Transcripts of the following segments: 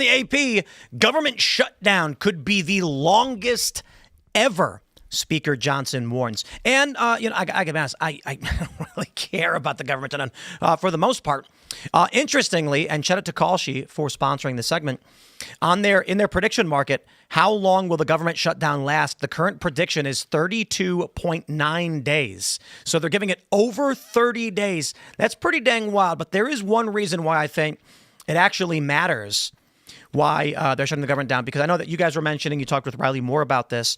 the AP, government shutdown could be the longest ever, Speaker Johnson warns. And, I got to be honest, I don't really care about the government for the most part. Interestingly, and shout out to Kalshi for sponsoring the segment, in their prediction market, how long will the government shutdown last? The current prediction is 32.9 days. So they're giving it over 30 days. That's pretty dang wild. But there is one reason why I think it actually matters why they're shutting the government down, because I know that you guys were mentioning, you talked with Riley more about this.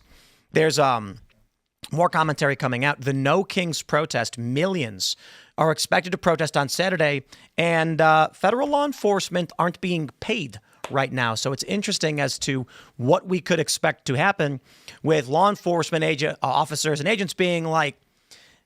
There's more commentary coming out. The No Kings protest, millions are expected to protest on Saturday, and federal law enforcement aren't being paid right now. So it's interesting as to what we could expect to happen with law enforcement officers and agents being like,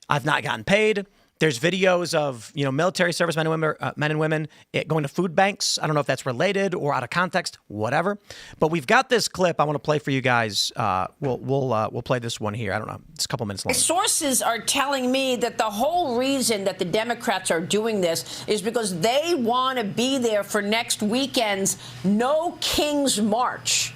I've not gotten paid. There's videos of, military service men and women going to food banks. I don't know if that's related or out of context, whatever. But we've got this clip I want to play for you guys. We'll play this one here. I don't know. It's a couple minutes long. Sources are telling me that the whole reason that the Democrats are doing this is because they want to be there for next weekend's No Kings March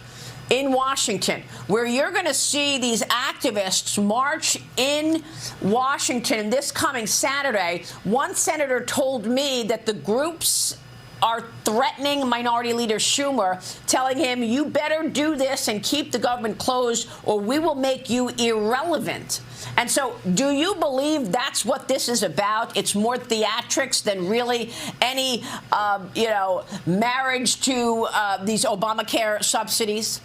in Washington, where you're going to see these activists march in Washington this coming Saturday. One senator told me that the groups are threatening Minority Leader Schumer, telling him, you better do this and keep the government closed or we will make you irrelevant. And so do you believe that's what this is about? It's more theatrics than really any, marriage to these Obamacare subsidies?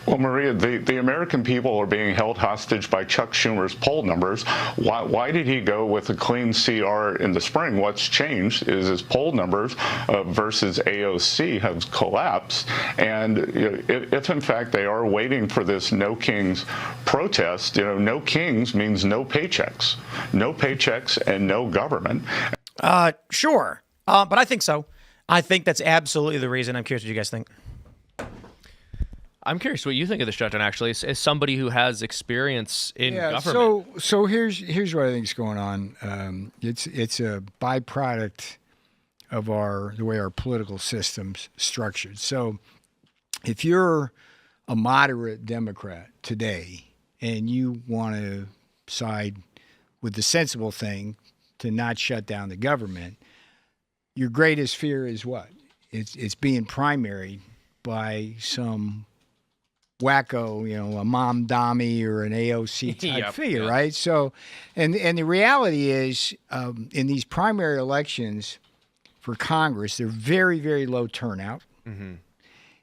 Well, Maria, the American people are being held hostage by Chuck Schumer's poll numbers. Why did he go with a clean CR in the spring? What's changed is his poll numbers versus AOC have collapsed. And if in fact they are waiting for this No Kings protest, no kings means no paychecks and no government. Sure. But I think so. I think that's absolutely the reason. I'm curious what you guys think. I'm curious what you think of the shutdown, actually, as somebody who has experience in government. So here's what I think is going on. It's a byproduct of the way our political system's structured. So if you're a moderate Democrat today and you want to side with the sensible thing to not shut down the government, your greatest fear is what? It's being primaried by some wacko, a Mom Dami or an AOC type figure, right? So, and the reality is, in these primary elections for Congress, they're very, very low turnout. Mm-hmm.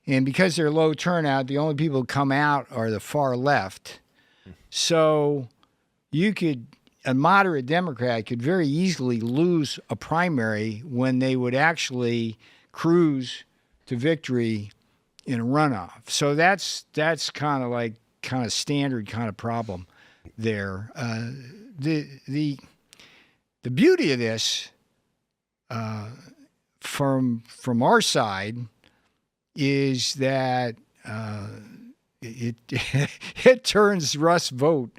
And because they're low turnout, the only people who come out are the far left. So a moderate Democrat could very easily lose a primary when they would actually cruise to victory in a runoff. So that's kind of standard kind of problem there. The beauty of this from our side is that it turns Russ Vought,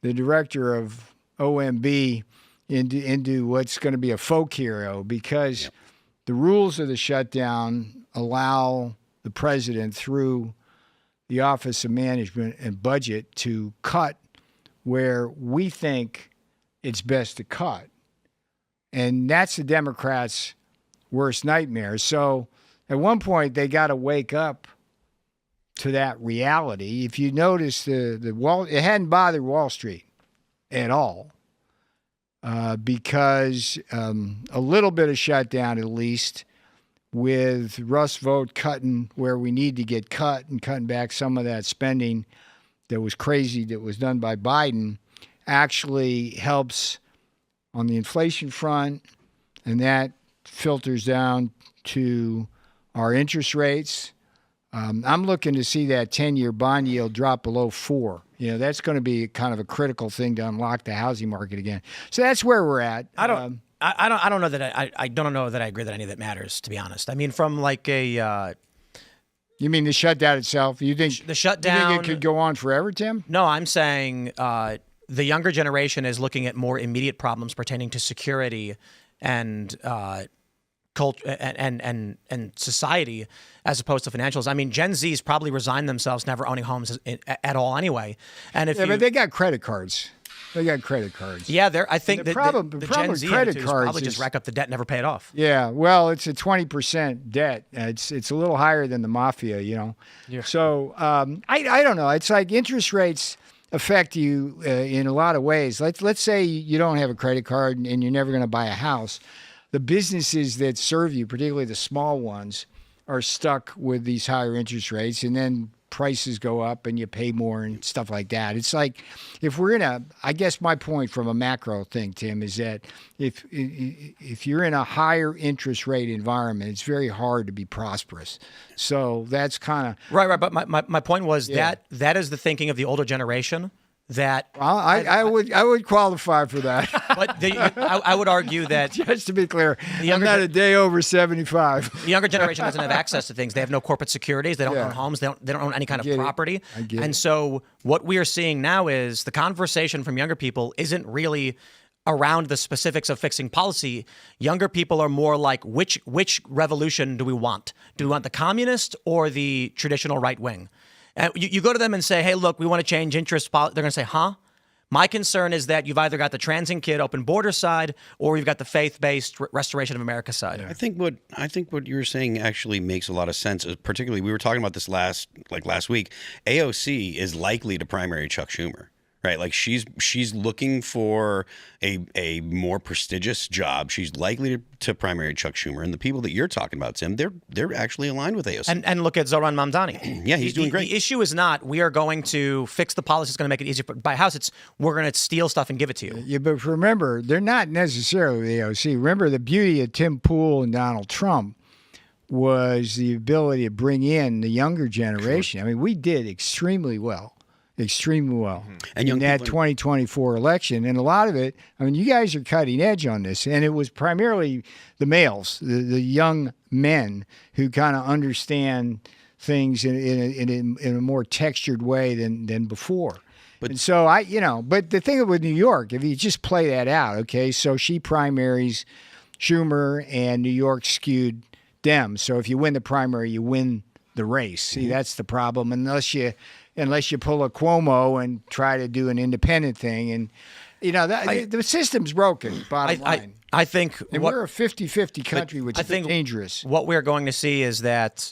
the director of OMB, into what's going to be a folk hero, because the rules of the shutdown allow the president, through the Office of Management and Budget, to cut where we think it's best to cut. And that's the Democrats' worst nightmare. So at one point, they got to wake up to that reality. If you notice, it hadn't bothered Wall Street at all, because a little bit of shutdown, at least, with Russ Vought cutting where we need to get cut and cutting back some of that spending that was crazy that was done by Biden, actually helps on the inflation front, and that filters down to our interest rates. I'm looking to see that 10-year bond yield drop below 4. That's going to be kind of a critical thing to unlock the housing market again. So that's where we're at. I don't know that I don't know that I agree that any of that matters, to be honest. I mean, from like a you mean the shutdown itself? You think the shutdown? You think it could go on forever, Tim? No, I'm saying the younger generation is looking at more immediate problems pertaining to security and culture and society as opposed to financials. I mean, Gen Z's probably resigned themselves never owning homes at all anyway. And if but they got credit cards. They got credit cards. Yeah, I think the the problem Gen Z with credit attitude is cards probably just rack up the debt and never pay it off. Yeah, well, it's a 20% debt. It's a little higher than the mafia, you know. Yeah. So I don't know. It's like interest rates affect you in a lot of ways. Let's say you don't have a credit card and you're never going to buy a house. The businesses that serve you, particularly the small ones, are stuck with these higher interest rates, and then prices go up and you pay more and stuff like that. It's like if we're in I guess my point from a macro thing, Tim, is that if you're in a higher interest rate environment, it's very hard to be prosperous. So that's kind of right. But my point was that is the thinking of the older generation. That I would qualify for that. But I would argue that, just to be clear, I'm not a day over 75. The younger generation doesn't have access to things. They have no corporate securities. They don't own homes. They don't own any kind of property. And so what we are seeing now is the conversation from younger people isn't really around the specifics of fixing policy. Younger people are more like, which revolution do we want? Do we want the communist or the traditional right wing? And you go to them and say, hey, look, we want to change interest policy. They're going to say, huh? My concern is that you've either got the transient kid open border side or you've got the faith-based restoration of America side. I think what you're saying actually makes a lot of sense. Particularly, we were talking about this last week. AOC is likely to primary Chuck Schumer. Right, like she's looking for a more prestigious job. She's likely to primary Chuck Schumer, and the people that you're talking about, Tim, they're actually aligned with AOC. And look at Zoran Mamdani. Yeah, he's doing great. The issue is not we are going to fix the policy that's going to make it easier to buy a house. It's we're going to steal stuff and give it to you. Yeah, but remember, they're not necessarily the AOC. Remember, the beauty of Tim Pool and Donald Trump was the ability to bring in the younger generation. Sure. I mean, we did extremely well. And in that 2024 election. And a lot of it, I mean, you guys are cutting edge on this. And it was primarily the males, the young men who kind of understand things in a more textured way than before. And so but the thing with New York, if you just play that out, okay, so she primaries Schumer and New York skewed Dems. So if you win the primary, you win the race. See, that's the problem. Unless you pull a Cuomo and try to do an independent thing. And, the system's broken, bottom line. I think we're a 50-50 country, which is dangerous. What we're going to see is that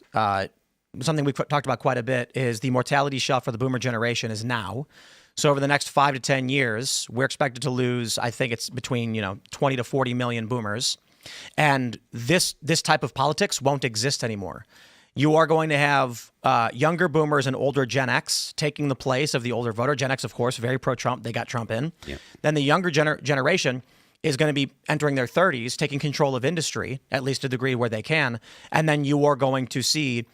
something we've talked about quite a bit is the mortality shelf for the boomer generation is now. So over the next 5 to 10 years, we're expected to lose, I think it's between 20 to 40 million boomers. And this type of politics won't exist anymore. You are going to have younger boomers and older Gen X taking the place of the older voter. Gen X, of course, very pro-Trump. They got Trump in. Yeah. Then the younger generation is going to be entering their 30s, taking control of industry, at least to the degree where they can. And then you are going to see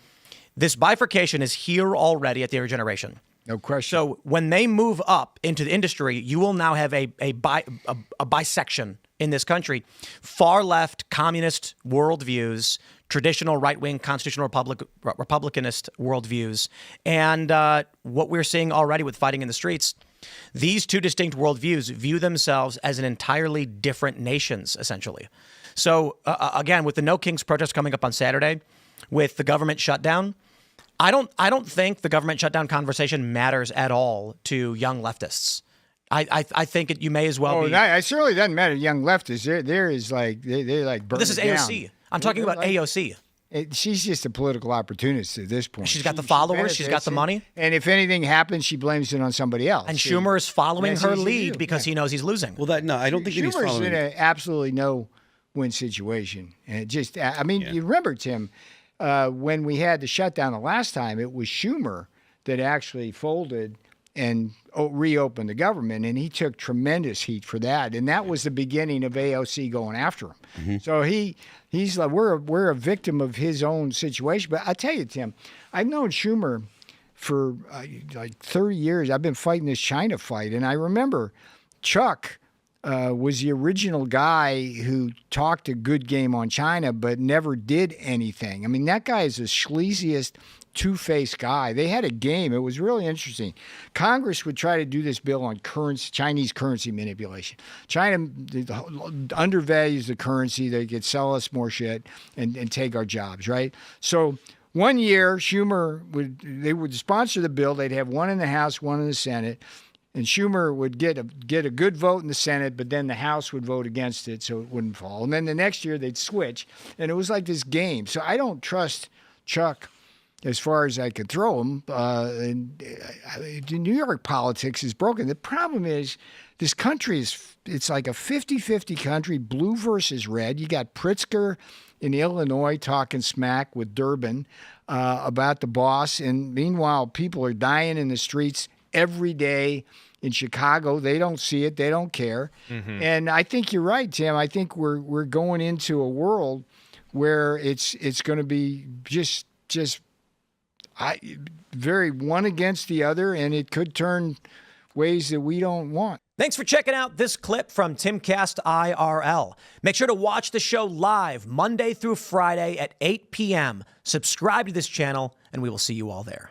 this bifurcation is here already at the younger generation. No question. So when they move up into the industry, you will now have a bisection in this country. Far left communist worldviews, traditional right-wing constitutional republicanist worldviews, and what we're seeing already with fighting in the streets, these two distinct worldviews view themselves as an entirely different nations, essentially. So again, with the No Kings protest coming up on Saturday, with the government shutdown, I don't think the government shutdown conversation matters at all to young leftists. I think you may as well be. It certainly doesn't matter to young leftists. There is like they like burn. This is AOC. Down. I'm talking about AOC. She's just a political opportunist at this point. She's got the followers. She's got the money. And if anything happens, she blames it on somebody else. And Schumer is following her lead because he knows he's losing. Well, I don't think he's following. Schumer's in an absolutely no-win situation. And you remember, Tim, when we had the shutdown the last time, it was Schumer that actually folded and reopened the government, and he took tremendous heat for that. And that was the beginning of AOC going after him. Mm-hmm. So he's like, we're a victim of his own situation. But I tell you, Tim, I've known Schumer for like 30 years. I've been fighting this China fight, and I remember Chuck was the original guy who talked a good game on China but never did anything. I mean, that guy is the sleaziest, two-faced guy. They had a game. It was really interesting. Congress would try to do this bill on Chinese currency manipulation. China undervalues the currency. They could sell us more shit and take our jobs, right? So one year, Schumer would sponsor the bill. They'd have one in the House, one in the Senate. And Schumer would get a good vote in the Senate, but then the House would vote against it so it wouldn't fall. And then the next year they'd switch. And it was like this game. So I don't trust Chuck as far as I could throw him. New York politics is broken. The problem is this country it's like a 50-50 country, blue versus red. You got Pritzker in Illinois talking smack with Durbin about the boss. And meanwhile, people are dying in the streets every day in Chicago. They don't see it. They don't care. Mm-hmm. And I think you're right, Tim. I think we're going into a world where it's going to be just very one against the other, and it could turn ways that we don't want. Thanks for checking out this clip from Timcast IRL. Make sure to watch the show live Monday through Friday at 8 p.m. Subscribe to this channel, and we will see you all there.